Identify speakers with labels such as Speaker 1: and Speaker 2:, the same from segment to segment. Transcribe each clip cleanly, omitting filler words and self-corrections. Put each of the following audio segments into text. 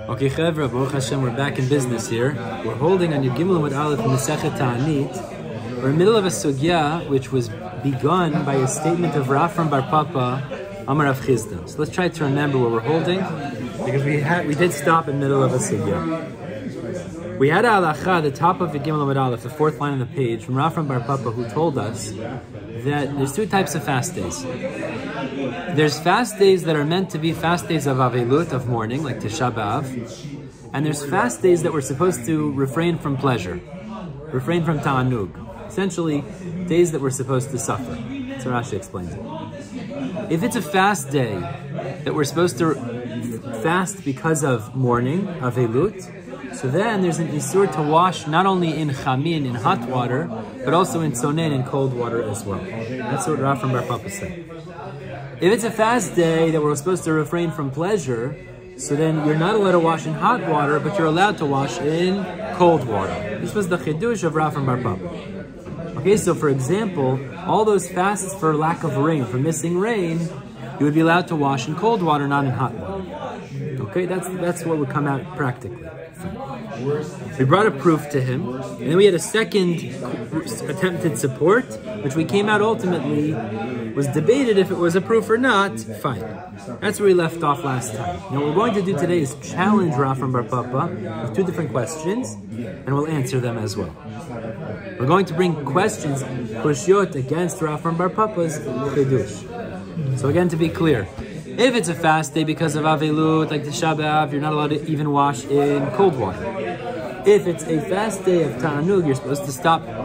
Speaker 1: Okay, Chevra, Baruch Hashem, we're back in business here. We're holding on Yud Gimel Amud Aleph in Hamesechta Taanit. We're in the middle of a sugya which was begun by a statement of Rav from Bar Papa, Amar Rav Chisda. So let's try to remember where we're holding, because we did stop in the middle of a sugya. We had a halacha, the top of Yud Gimel Amud Aleph, the fourth line on the page, from Rav from Bar Papa, who told us that there's two types of fast days. There's fast days that are meant to be fast days of Avelut, of mourning, like Tisha B'Av, and there's fast days that we're supposed to refrain from pleasure, refrain from Ta'anug. Essentially, days that we're supposed to suffer. So Rashi explains it. If it's a fast day that we're supposed to fast because of mourning, Avelut, so then there's an isur to wash not only in chamin, in hot water, but also in sonen, in cold water as well. That's what Rav from Bar Papa said. If it's a fast day that we're supposed to refrain from pleasure, so then you're not allowed to wash in hot water, but you're allowed to wash in cold water. This was the chidush of Rav from Bar Papa. Okay, so for example, all those fasts for lack of rain, for missing rain, you would be allowed to wash in cold water, not in hot water. Okay, that's what would come out practically. We brought a proof to him, and then we had a second attempted support, which we came out ultimately was debated if it was a proof or not. Fine. That's where we left off last time. Now what we're going to do today is challenge Rav from Bar Papa with two different questions, and we'll answer them as well. We're going to bring questions, pushyot, against Rav from Bar Papa's chidush. So again, to be clear, if it's a fast day because of Avelut, like Tisha B'Av, you're not allowed to even wash in cold water. If it's a fast day of Ta'anug, you're supposed to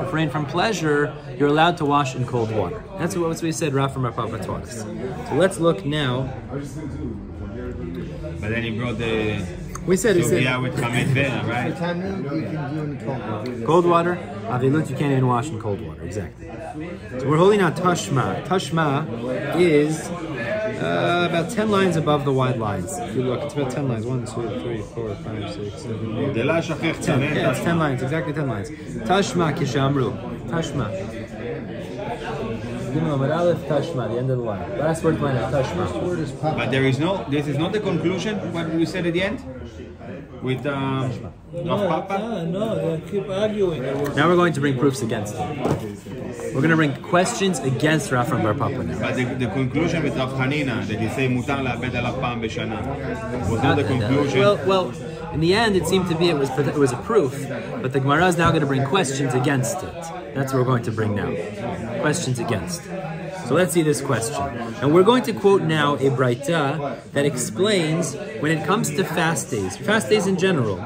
Speaker 1: refrain from pleasure, you're allowed to wash in cold water. That's what we said Rav from Bar Papa taught us. So let's look now.
Speaker 2: But then he brought the...
Speaker 1: We said
Speaker 2: with Hamesechta, right?
Speaker 3: Ta'anug you can do in
Speaker 1: cold water. Avelut you can't even wash in cold water, exactly. So we're holding out Tashma. Tashma is about 10 lines above the wide lines. If you look, it's about 10 lines. 1, 2, 3, 4, 5, 6, 7, 8, 10. Yeah, it's 10 lines, exactly 10 lines. Tashma kishamru. Tashma. Tashma, the end of the line. Last word line is Tashma.
Speaker 2: But this is not the conclusion, what we said at the end? With Papa?
Speaker 3: No, they keep arguing.
Speaker 1: Now we're going to bring proofs against him. We're going to bring questions against Rav from Bar Papa now.
Speaker 2: But the conclusion with Rav Hanina, that he say mutar la'abed alav pa'am b'shana, was not the conclusion.
Speaker 1: Well, in the end, it seemed to be it was a proof, but the Gemara is now going to bring questions against it. That's what we're going to bring now. Questions against. So let's see this question. And we're going to quote now a Beraitta that explains when it comes to fast days in general,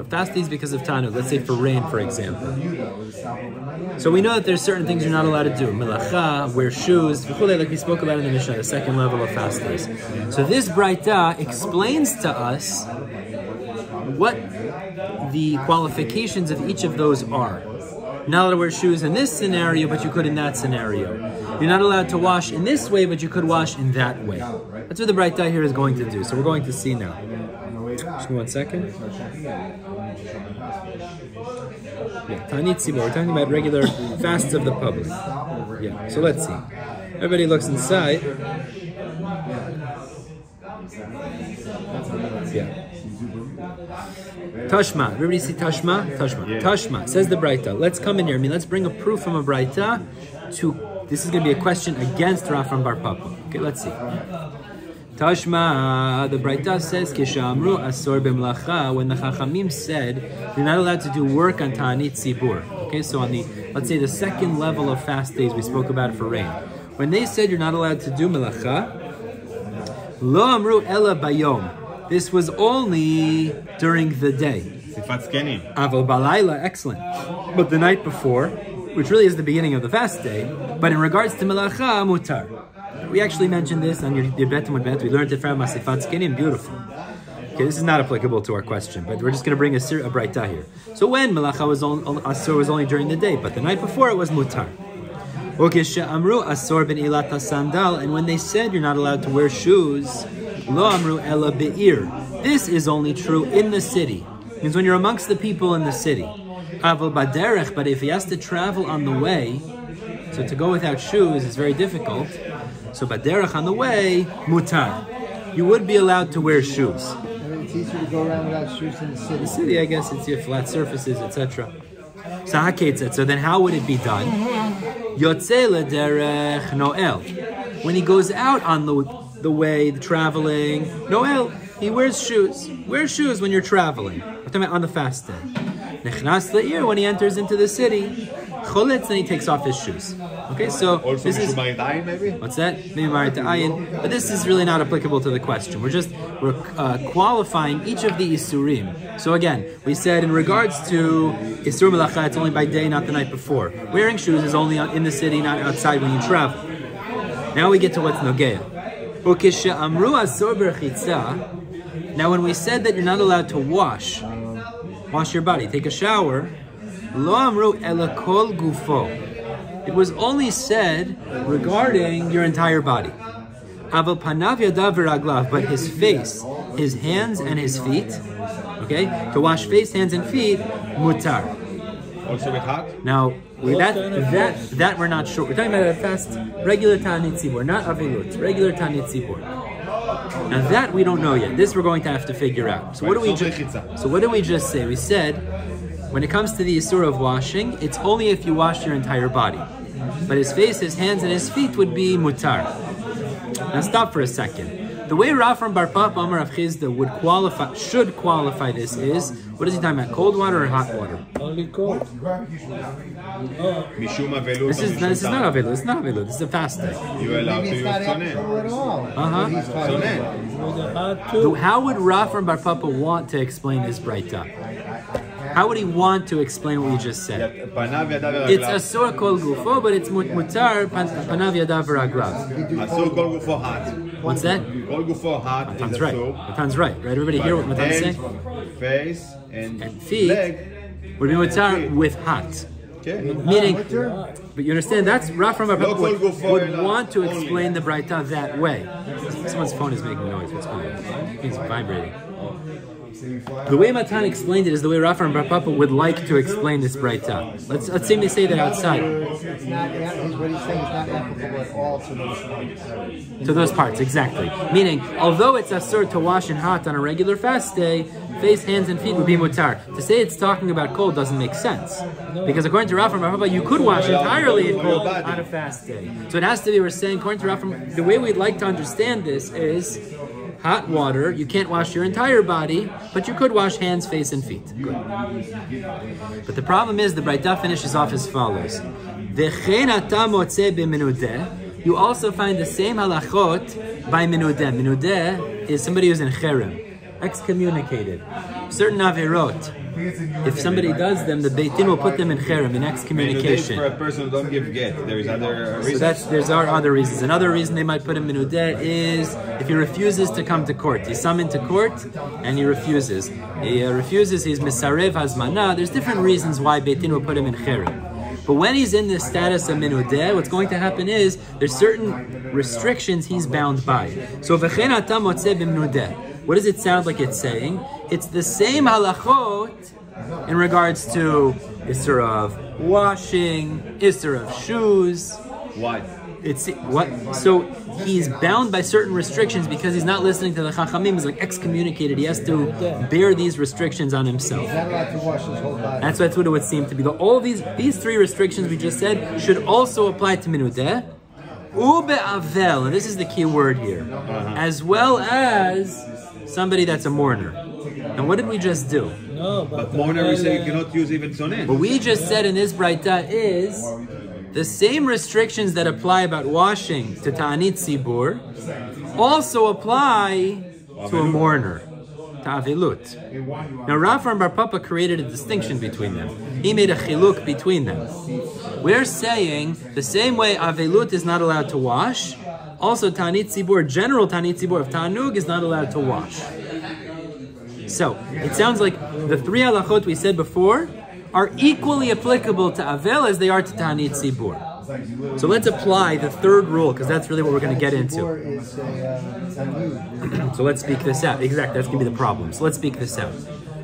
Speaker 1: fast days because of Taanit, let's say for rain, for example. So we know that there's certain things you're not allowed to do. Melacha, wear shoes, like we spoke about in the Mishnah, the second level of fast days. So this Beraitta explains to us what the qualifications of each of those are. You're not allowed to wear shoes in this scenario, but you could in that scenario. You're not allowed to wash in this way, but you could wash in that way. That's what the Beraitta here is going to do. So we're going to see now. Just give me 1 second. Yeah, Taanit Tzibor. We're talking about regular fasts of the public. Yeah, so let's see. Everybody looks inside. Yeah. Tashma. Everybody see Tashma? Tashma. Yeah. Tashma. Says the Beraitta. Let's come in here. Let's bring a proof from a Beraitta to... This is going to be a question against Rav from Bar Papa. Okay, let's see. Tashma. The Beraitta says, Kishamru asor b'mlacha. When the Chachamim said, you're not allowed to do work on Taanit Tzibur. Okay, so on the, let's say the second level of fast days we spoke about for rain. When they said you're not allowed to do melacha, lo amru ela bayom. This was only during the day. Aval balayla, excellent. But the night before, which really is the beginning of the fast day, but in regards to melacha, mutar. We actually mentioned this on your Beraitta Mud Bet. We learned it from Masifat Skenim, beautiful. Okay, this is not applicable to our question, but we're just going to bring a Beraitta here. So when melacha was only during the day, but the night before it was mutar. Amru asor ben ilata sandal, and when they said you're not allowed to wear shoes, lo amru ela be'ir. This is only true in the city. It means when you're amongst the people in the city. Aval baderech, but if he has to travel on the way, so to go without shoes is very difficult. So baderech on the way, mutar. You would be allowed to wear shoes.
Speaker 3: It's easier to go around without shoes in the city.
Speaker 1: The city, I guess, it's your flat surfaces, etc. So then how would it be done? Yotzei l'derech Noel. When he goes out on the way, the traveling, Noel, he wears shoes. Wear shoes when you're traveling. We're talking about on the fast day. Nechnas le'ir, when he enters into the city. Choletz, then he takes off his shoes. Okay, so
Speaker 2: Also,
Speaker 1: this is...
Speaker 2: maybe?
Speaker 1: What's that? Maybe Beraitta ayin. But this is really not applicable to the question. We're qualifying each of the isurim. So again, we said in regards to isur melacha, it's only by day, not the night before. Wearing shoes is only in the city, not outside when you travel. Now we get to what's nogea. Ukisha amru asor berchitza. Now when we said that you're not allowed to wash your body, take a shower, lo amru ela kol gufo. It was only said regarding your entire body. Aval panav yadav v'raglav, but his face, his hands and his feet, okay? To wash face, hands and feet, mutar.
Speaker 2: Also with hot?
Speaker 1: Now, that we're not sure. We're talking about a fast, regular Taanit tzibur, not avilut, regular Taanit tzibur. Now that we don't know yet. This we're going to have to figure out. So what do we just say? We said, when it comes to the Yisur of washing, it's only if you wash your entire body. But his face, his hands, and his feet would be mutar. Now stop for a second. The way Rav from Bar Papa Amar Rav Chizda should qualify this is, what is he talking about, cold water or hot water?
Speaker 3: Only cold.
Speaker 1: This is not avilut, it's not avilut, this is a fast day.
Speaker 2: You're allowed to use
Speaker 1: sonen. How would Rav from Bar Papa want to explain this Beraitta? How would he want to explain what we just said? It's asur kol gufo, but it's mutar panav yadav v'raglav.
Speaker 2: Asur kol gufo hot.
Speaker 1: What's that?
Speaker 2: Kol gufo hot.
Speaker 1: Matan's right. Matan's right. Right? Everybody hear what Matan's saying?
Speaker 2: Face and
Speaker 1: feet
Speaker 2: leg
Speaker 1: would be mutar with hot.
Speaker 2: Okay.
Speaker 1: Meaning, but you understand, that's Rav from Bar Papa would want to explain the Beraitta that way. Someone's phone is making noise. What's going on? It's vibrating. The way Matan explained it is the way Rav and Bar Papa would like to explain this Beraitta. Let's say they say that outside.
Speaker 3: What he's saying is not applicable at all to those parts.
Speaker 1: To those parts, exactly. Meaning, although it's asur to wash in hot on a regular fast day, face, hands, and feet would be mutar. To say it's talking about cold doesn't make sense. Because according to Rav and Bar Papa, you could wash entirely in cold on a fast day. So it has to be, we're saying, according to Rav, the way we'd like to understand this is hot water, you can't wash your entire body, but you could wash hands, face, and feet. Good. But the problem is, the Beraitta finishes off as follows. You also find the same halachot by minudeh. Minudeh is somebody who's in cherem, excommunicated. Certain averot, if somebody does them, the Beit Din will put them in cherem, in excommunication.
Speaker 2: For a person who don't give get, there is other reasons.
Speaker 1: So there are other reasons. Another reason they might put him in minudeh is if he refuses to come to court. He's summoned to court and he refuses. He's misarev hazmana. There's different reasons why Beit Din will put him in cherem. But when he's in this status of minudeh, what's going to happen is there's certain restrictions he's bound by. So v'chein ata motzeh b'minudeh. What does it sound like it's saying? It's the same halachot in regards to isur of washing, isur of shoes.
Speaker 2: Why?
Speaker 1: So he's bound by certain restrictions because he's not listening to the Chachamim. He's like excommunicated. He has to bear these restrictions on himself.
Speaker 3: He's not allowed to wash his whole body.
Speaker 1: That's what it would seem to be. All these three restrictions we just said should also apply to minudeh. Ube'avel, and this is the key word here, as well as somebody that's a mourner. And what did we just do?
Speaker 3: No,
Speaker 2: but mourner, we say you cannot use even sonen.
Speaker 1: What we just said in this Beraitta is the same restrictions that apply about washing to Taanit tzibur also apply to a mourner, to avilut. Now Rav and Bar Papa created a distinction between them. He made a chiluk between them. We're saying the same way avilut is not allowed to wash, also Taanit tzibur, general Taanit tzibur of Tanug is not allowed to wash. So, it sounds like the three halachot we said before are equally applicable to Avel as they are to Taanit tzibur. So let's apply the third rule, because that's really what we're going to get into. So let's speak this out. Exactly, that's going to be the problem. So let's speak this out.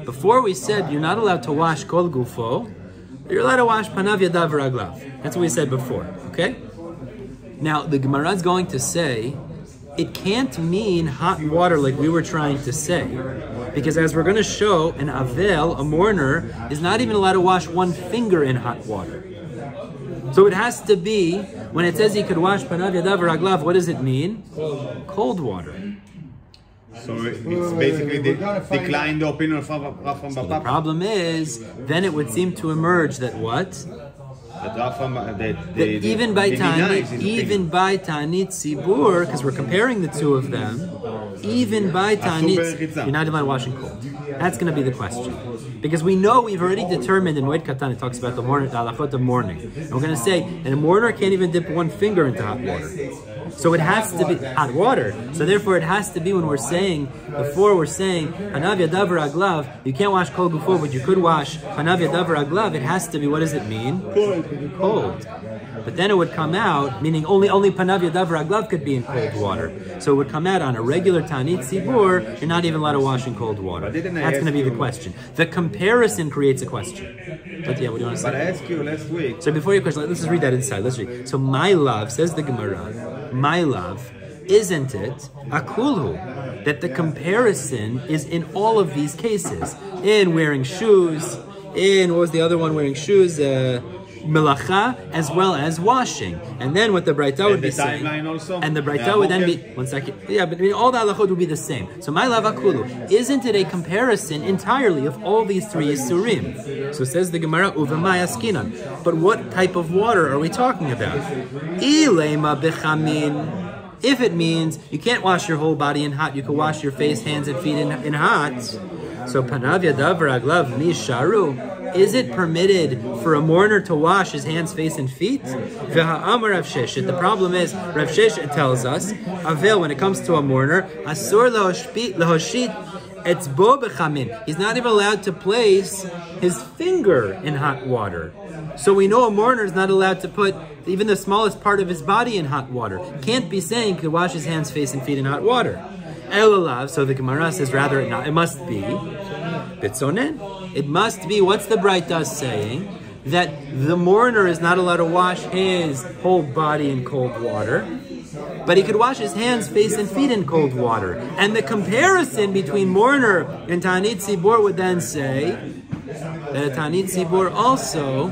Speaker 1: Before we said you're not allowed to wash kol gufo, you're allowed to wash panav yadav v'raglav. That's what we said before, okay? Now, the Gemara is going to say it can't mean hot water like we were trying to say. Because as we're going to show, an avel, a mourner, is not even allowed to wash one finger in hot water. So it has to be, when it says he could wash panav yadav raglav, what does it mean? Cold water.
Speaker 2: So it's basically declined the opinion of Rav from
Speaker 1: The problem is, then it would seem to emerge that what? That even by Taanit Sibur, because we're comparing the two of them, even by Taanit, you're not allowed washing cold. That's going to be the question. Because we know we've already determined in Moed Katan, it talks about the halachot of mourning. And we're going to say, and a mourner can't even dip one finger into hot water. So it has to be hot water. So therefore it has to be when we're saying, before we're saying, Hanav Yadav Raglav, you can't wash Kol Gufo, but you could wash Hanav Yadav Raglav, it has to be, what does it mean? Cold. But then it would come out, meaning only Panav Yadav Raglav could be in cold water. So it would come out on a regular Taanit Sibur, you're not even allowed to wash in cold water. That's going to be the question. The comparison creates a question. But yeah, what do you want to say?
Speaker 2: But I asked you last week.
Speaker 1: So before your question, let's just read that inside. Let's read. So my love, says the Gemara, my love, isn't it a kulhu that the comparison is in all of these cases? In wearing shoes, in, what was the other one wearing shoes? Melacha, as well as washing. And then what the Beraitta would be saying,
Speaker 2: also?
Speaker 1: And the Beraitta would then be, one second, yeah, but I mean, all the halachot would be the same. So my love akulu, isn't it a comparison entirely of all these three Yisurim? So says the Gemara, uvamai askinan. But what type of water are we talking about? Ilema bechamin. If it means you can't wash your whole body in hot, you can wash your face, hands, and feet in hot. So panav yadav raglav misharu. Is it permitted for a mourner to wash his hands, face, and feet? The problem is, Rav Sheshet tells us, Avel, when it comes to a mourner, asur lahoshit etzbo bechamin. He's not even allowed to place his finger in hot water. So we know a mourner is not allowed to put even the smallest part of his body in hot water. Can't be saying he could wash his hands, face, and feet in hot water. Elalav, so the Gemara says rather it must be bitzonen. It must be, what's the Beraitta saying? That the mourner is not allowed to wash his whole body in cold water, but he could wash his hands, face, and feet in cold water. And the comparison between mourner and Taanit Sibur would then say that a Taanit Sibur also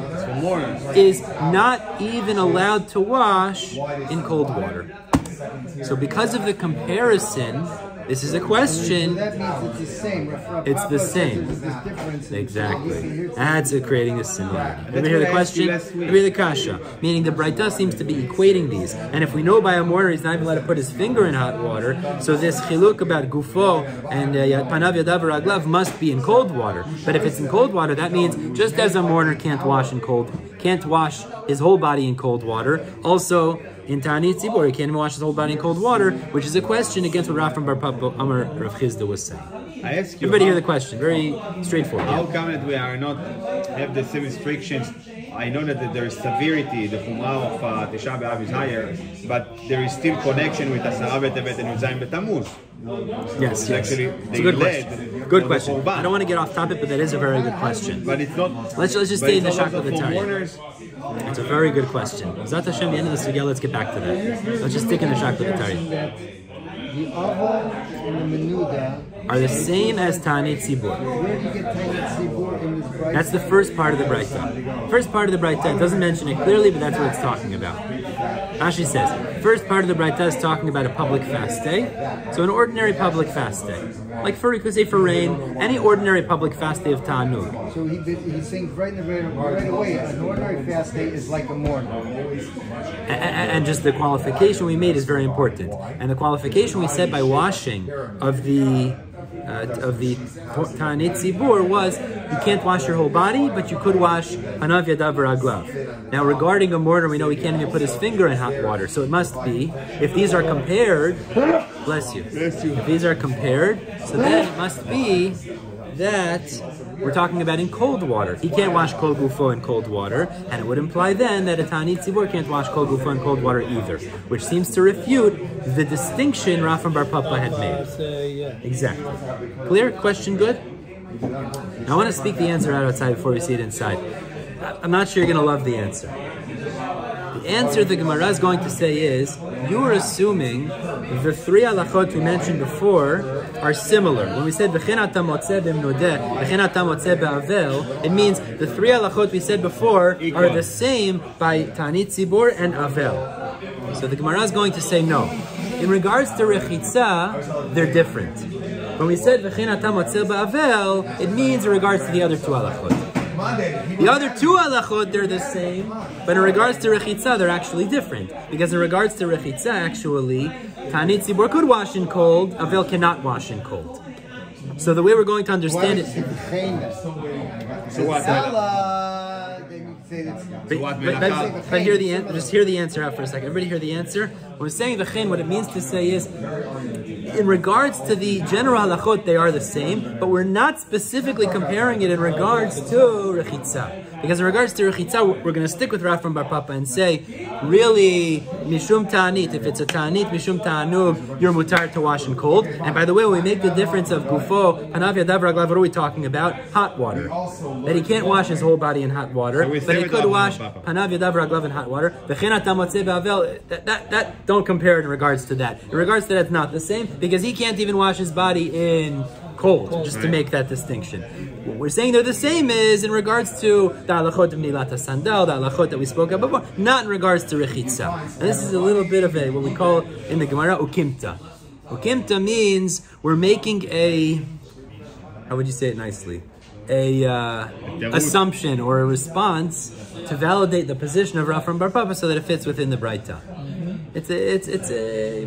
Speaker 1: is not even allowed to wash in cold water. So because of the comparison, this is a question.
Speaker 3: So that means it's the same.
Speaker 1: It's the same. Exactly. That's creating a similarity. Let me hear the question. Let me hear the kasha. Meaning the Beraitta seems to be equating these. And if we know by a mourner he's not even allowed to put his finger in hot water, so this chiluk about gufo and panav yadav raglav must be in cold water. But if it's in cold water, that means just as a mourner can't wash his whole body in cold water, also in Taanit Sibur, he can't even wash his whole body in cold water, which is a question against what Rav from Bar Papa Amar Rav Chizda was saying.
Speaker 2: I ask you,
Speaker 1: everybody hear the question, very straightforward.
Speaker 2: How come that we are not have the same restrictions? I know that there is severity, the Chumrah of Tisha B'Av is higher, but there is still connection with Asara B'Tevet and Yudzayin B'Tammuz.
Speaker 1: Yes.
Speaker 2: Actually,
Speaker 1: it's a good question. Good question. I don't want to get off topic, but that is a very good question.
Speaker 2: But it's not.
Speaker 1: Let's just stay in the Shak of the Tari. It's a very good question. Zat Hashem, the end of the sugya, let's get back to that. Let's just stick in the Shak of the Tari.
Speaker 3: The Aval and the Menuda
Speaker 1: are the same as Taanit Sibur.
Speaker 3: Where do you get Taanit Sibur in this Beraitta?
Speaker 1: That's the first part of the Beraitta. First part of the Beraitta, it doesn't mention it clearly, but that's what it's talking about. Rashi says, first part of the Beraitta is talking about a public fast day. So an ordinary public fast day. Like you could say for rain, any ordinary public fast day of Ta'anug.
Speaker 3: So he's saying right away, an ordinary fast day is like a mourner.
Speaker 1: And just the qualification we made is very important. And the qualification we said by washing of the Taanit Sibur was you can't wash your whole body, but you could wash Hanav Yadav Raglav. Now regarding a mourner, we know he can't even put his finger in hot water, so it must be, if these are compared, bless you, if these are compared, so then it must be that we're talking about in cold water. He can't wash Kol Gufo in cold water, and it would imply then that a Taanit Sibur can't wash Kol Gufo in cold water either, which seems to refute the distinction Rav from Bar Papa had made. Exactly. Clear? Question good? Now I want to speak the answer out outside before we see it inside. I'm not sure you're going to love the answer. The answer the Gemara is going to say is, you were assuming the three halachot we mentioned before are similar. When we said v'chein ata motzeh b'mnodeh, v'chein ata motzeh b'avel, it means the three halachot we said before are the same by Taanit Tzibur and Avel. So the Gemara is going to say no. In regards to Rechitza, they're different. When we said v'chein ata motzeh b'avel, it means in regards to the other two halachot. The other two halachot, they're the same, but in regards to Rechitza, they're actually different. Because in regards to Rechitza, actually, Taanit Tzibur could wash in cold, Avel cannot wash in cold. So the way we're going to understand it...
Speaker 2: So what?
Speaker 1: But hear the just hear the answer out for a second. Everybody hear the answer? When we're saying v'chein, what it means to say is, in regards to the general halachot, they are the same, but we're not specifically comparing it in regards to Rechitza. Because in regards to Rechitza, we're going to stick with Rav from Bar Papa and say, really, Mishum Taanit, if it's a Taanit, Mishum Ta'anug, you're mutar to wash in cold. And by the way, when we make the difference of Gufo, Panav Yadav Raglav, what are we talking about? Hot water. That he can't wash his whole body in hot water, but he could wash Panav Yadav Raglav in hot water. V'chein ata motzeh b'avel, that don't compare it in regards to that. In regards to that, it's not the same, because he can't even wash his body in cold, just to make that distinction. What we're saying they're the same is in regards to the halachot of Nilat Sandal, the halachot that we spoke about before, not in regards to Rechitza. And this is a little bit of what we call in the Gemara ukimta. Ukimta means we're making a, how would you say it nicely? Assumption or a response to validate the position of Rav from Bar Papa so that it fits within the Beraitta.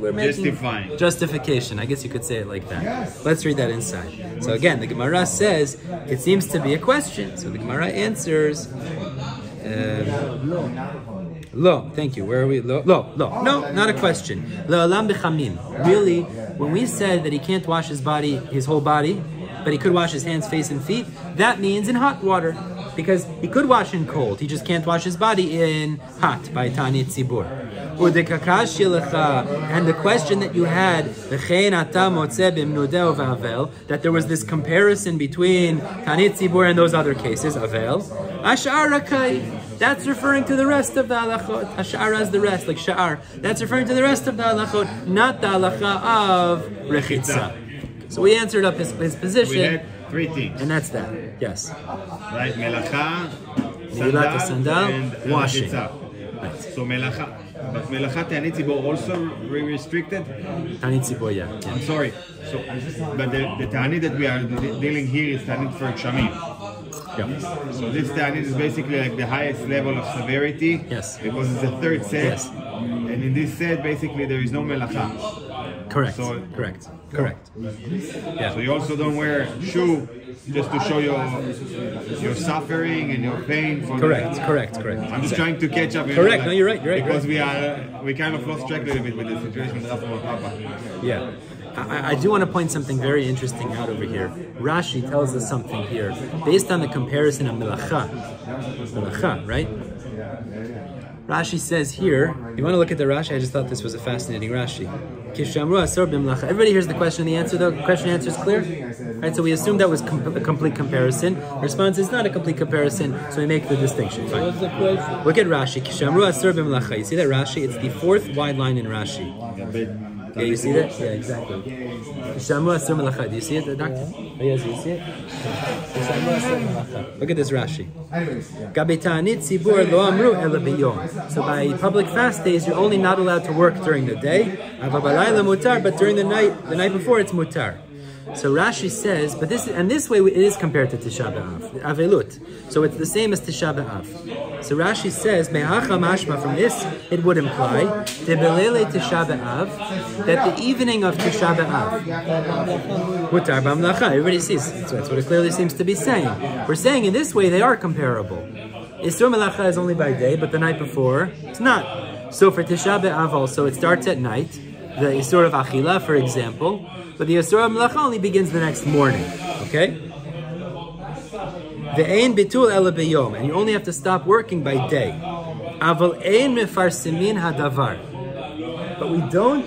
Speaker 1: We're making justification. I guess you could say it like that. Let's read that inside. So again, the Gemara says it seems to be a question. So the Gemara answers, Lo. Thank you. Where are we? Lo. No, not a question. Le'olam b'chamin. Really, when we said that he can't wash his body, his whole body, but he could wash his hands, face, and feet, that means in hot water. Because he could wash in cold, he just can't wash his body in hot by Taanit Tzibur. And the question that you had, that there was this comparison between Taanit Tzibur and those other cases, Avel, that's referring to the rest of the halachot. Ash'ara is the rest, like sha'ar. That's referring to the rest of the halachot, not the halacha of Rechitza. So we answered up his position.
Speaker 2: We had three things.
Speaker 1: And that's that. Yes.
Speaker 2: Right, melacha,
Speaker 1: sandal,
Speaker 2: and
Speaker 1: washing.
Speaker 2: Right. So melacha. But melacha Taanit Tzibur also restricted?
Speaker 1: Taanit Tzibur, yeah.
Speaker 2: I'm sorry. So, but the Taanit that we are dealing here is Taanit for Kshamim.
Speaker 1: Yeah.
Speaker 2: So this Taanit is basically like the highest level of severity.
Speaker 1: Yes.
Speaker 2: Because it's the third set.
Speaker 1: Yes.
Speaker 2: And in this set, basically, there is no melacha.
Speaker 1: Correct.
Speaker 2: So,
Speaker 1: Correct.
Speaker 2: Yeah. So you also don't wear shoe just to show your suffering and your pain.
Speaker 1: Correct.
Speaker 2: I'm just trying to catch up.
Speaker 1: Correct. No, you're right.
Speaker 2: Because we kind of lost track a little bit with the situation with Rav Papa.
Speaker 1: Yeah. I do want to point something very interesting out over here. Rashi tells us something here based on the comparison of melacha, right? Rashi says here, you want to look at the Rashi? I just thought this was a fascinating Rashi. Everybody hears the question and the answer, though? The question and answer is clear? Right, so we assume that was a complete comparison. The response is not a complete comparison, so we make the distinction. Fine. Look at Rashi. You see that Rashi? It's the fourth wide line in Rashi. Yeah, you see that? Yeah, exactly. Do you see it, the doctor? Oh, yes, you see it? Look at this Rashi. So by public fast days, you're only not allowed to work during the day. But during the night before, it's mutar. So Rashi says, but this way it is compared to Tisha B'Av, Avelut. So it's the same as Tisha B'Av. So Rashi says, Me'acha mashma, from this it would imply Tebelele Tisha B'Av, that the evening of Tisha B'Av, Mutar B'Mlacha. Everybody sees. So that's what it clearly seems to be saying. We're saying in this way they are comparable. Isur Melacha is only by day, but the night before it's not. So for Tisha B'Av also, it starts at night. The Isur of Achila, for example. But the Yisur HaMelacha only begins the next morning, okay? Ve'ein bitul ela b'yom, and you only have to stop working by day. Aval ein mefarsimin hadavar, but we don't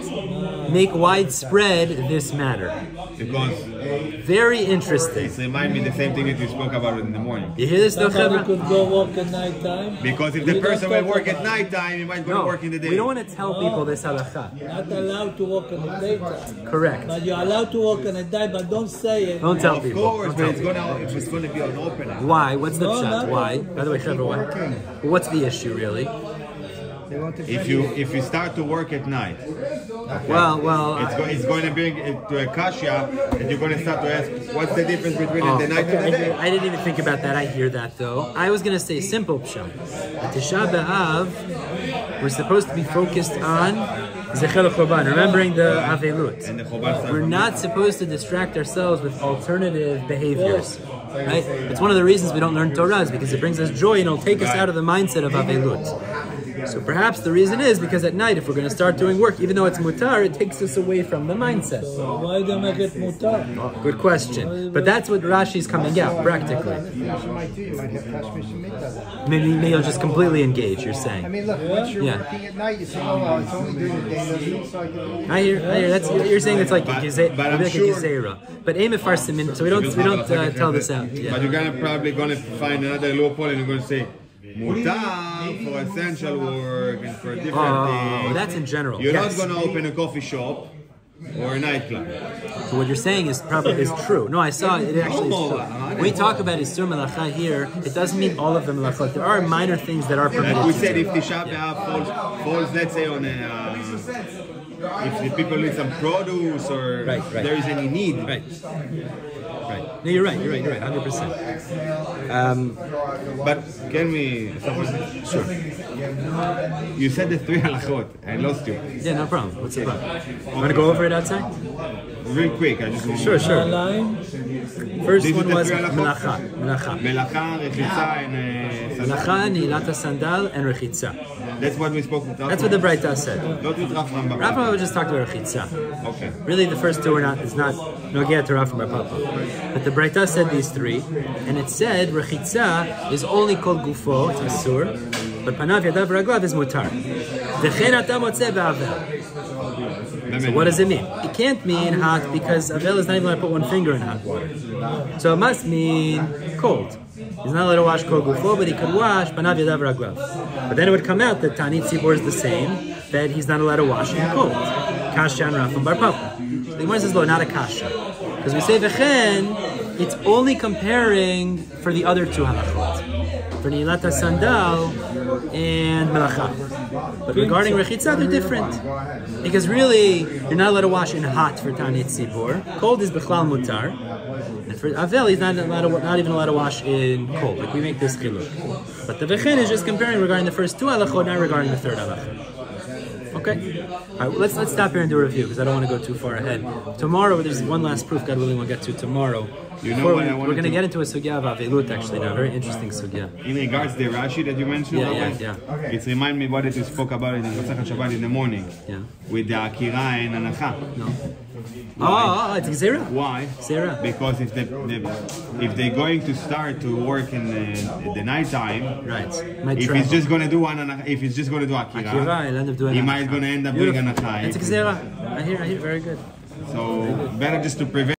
Speaker 1: make widespread this matter.
Speaker 2: Because
Speaker 1: very interesting.
Speaker 2: It reminds me the same thing that you spoke about in the morning.
Speaker 1: You hear this though,
Speaker 4: Somebody
Speaker 1: Chevra?
Speaker 4: could go work at night time.
Speaker 2: Because if the person will work at night time, he might go to work in the day.
Speaker 1: We don't want to tell people this halacha.
Speaker 4: Not allowed to work in the daytime.
Speaker 1: Correct.
Speaker 4: But you're allowed to work in the day, but don't say it.
Speaker 1: Don't tell
Speaker 2: Of
Speaker 1: people.
Speaker 2: course,
Speaker 1: Don't
Speaker 2: but
Speaker 1: tell
Speaker 2: it's going to be an opening.
Speaker 1: Why? What's the
Speaker 4: No,
Speaker 1: pshat?
Speaker 4: no.
Speaker 1: Why? By the way, Chevra, why? What's the issue really?
Speaker 3: They want to
Speaker 2: If you start to work at night,
Speaker 1: Well.
Speaker 2: it's going to bring it to a kasha, and you're going to start to ask, what's the difference between the night and the day?
Speaker 1: I didn't even think about that. I hear that though. I was going to say simple pshat. At Tisha B'Av, we're supposed to be focused on Zechel Choban, remembering the Avelut.
Speaker 2: And the Choban
Speaker 1: We're not supposed to distract ourselves with alternative behaviors. Right? It's one of the reasons we don't learn Torah is because it brings us joy and it'll take us out of the mindset of Avelut. So perhaps the reason is because at night, if we're going to start doing work, even though it's mutar, it takes us away from the mindset.
Speaker 4: Why they make it mutar?
Speaker 1: Oh, good question. But that's what Rashi's coming out, practically.
Speaker 3: You might do. You might have Tashmish and Mikdash.
Speaker 1: Maybe you'll just completely engage, you're saying.
Speaker 3: I mean, look, once you're
Speaker 1: Yeah.
Speaker 3: working at night, you say, oh, well, it's only during the day, doesn't it? So I can...
Speaker 1: I hear. That's you're saying it's like
Speaker 2: But
Speaker 1: a
Speaker 2: I'm
Speaker 1: gezerah.
Speaker 2: sure-
Speaker 1: But aim at farsim, so we don't tell this out.
Speaker 2: But
Speaker 1: Yeah.
Speaker 2: you're probably going to find another loophole, and you're going to say, mutar for essential work and for different
Speaker 1: Oh,
Speaker 2: things.
Speaker 1: that's in general.
Speaker 2: You're
Speaker 1: Yes.
Speaker 2: not going to open a coffee shop or a nightclub.
Speaker 1: So what you're saying is probably true. No, I saw it. It actually is true. When we talk about isur melacha here, it doesn't mean all of the melachot. There are minor things that are permitted.
Speaker 2: Like we
Speaker 1: to
Speaker 2: said,
Speaker 1: do.
Speaker 2: if Tisha B'Av falls, let's say, on a... if the people need some produce or
Speaker 1: Right.
Speaker 2: there is any need.
Speaker 1: Right. No, you're right. 100%.
Speaker 2: But can we...
Speaker 1: Sure.
Speaker 2: You said the three halachot. I lost you.
Speaker 1: Yeah, no problem. What's the problem? Want to go over it outside?
Speaker 2: Real quick, I just want
Speaker 1: Sure.
Speaker 4: Line.
Speaker 1: First
Speaker 2: This is
Speaker 1: one
Speaker 2: the
Speaker 1: was
Speaker 2: three halachot?
Speaker 1: melacha.
Speaker 2: Melacha, rechitza, and sandal.
Speaker 1: Melacha, nilata sandal, and rechitza.
Speaker 2: That's what we spoke with.
Speaker 1: That's what the Beraitta said.
Speaker 2: Not with Rav Rambam.
Speaker 1: Rafa just talked about rechitza.
Speaker 2: Okay.
Speaker 1: Really, the first two is not nogea to Rafa Bar Papa. But the Beraitta said these three, and it said rechitza is only called gufo, it's asur, but panav yadav raglav is mutar. V'chein ata motzeh ba'avel. So what does it mean? It can't mean hot because Avel is not even allowed to put one finger in hot water. So it must mean cold. He's not allowed to wash kol gufo, but he could wash panav yadav raglav. But then it would come out that Taanit Tzibor is the same, that he's not allowed to wash in cold. Kasha and Rafam Bar Papa. So the Gemara says, no, not a kasha. Because we say v'chen, it's only comparing for the other two halachot. For nilata sandal and melacha. But regarding rechitza, they're different. Because really, you're not allowed to wash in hot for Taanit Tzibor. Cold is b'chlal mutar. And for Avel, he's not even allowed to wash in cold. Like we make this chiluk. But the v'chen is just comparing regarding the first two halachot, not regarding the third halachot. Okay. All right, let's stop here and do a review because I don't want to go too far ahead. Tomorrow, there's one last proof, God willing, we'll get to tomorrow.
Speaker 2: You know what I wanted
Speaker 1: We're going to
Speaker 2: to-
Speaker 1: get into a sugya of Avelut actually now, a very interesting sugya.
Speaker 2: In regards to the Rashi that you mentioned,
Speaker 1: Yeah.
Speaker 2: it reminds me what it we spoke about in the Masechet Shabbat in the morning.
Speaker 1: Yeah.
Speaker 2: With the Akira and Anacha.
Speaker 1: No. Oh, it's Gezerah.
Speaker 2: Why?
Speaker 1: Zera.
Speaker 2: Because if they're going to start to work in the night time,
Speaker 1: Right. Might
Speaker 2: if
Speaker 1: travel.
Speaker 2: he's just going to do if he's just going to do Akira,
Speaker 1: Akira, he'll end up doing
Speaker 2: he
Speaker 1: Anacha.
Speaker 2: might going to end up doing
Speaker 1: Beautiful.
Speaker 2: Anacha.
Speaker 1: It's a Gezerah. I hear, very good.
Speaker 2: So better just to prevent.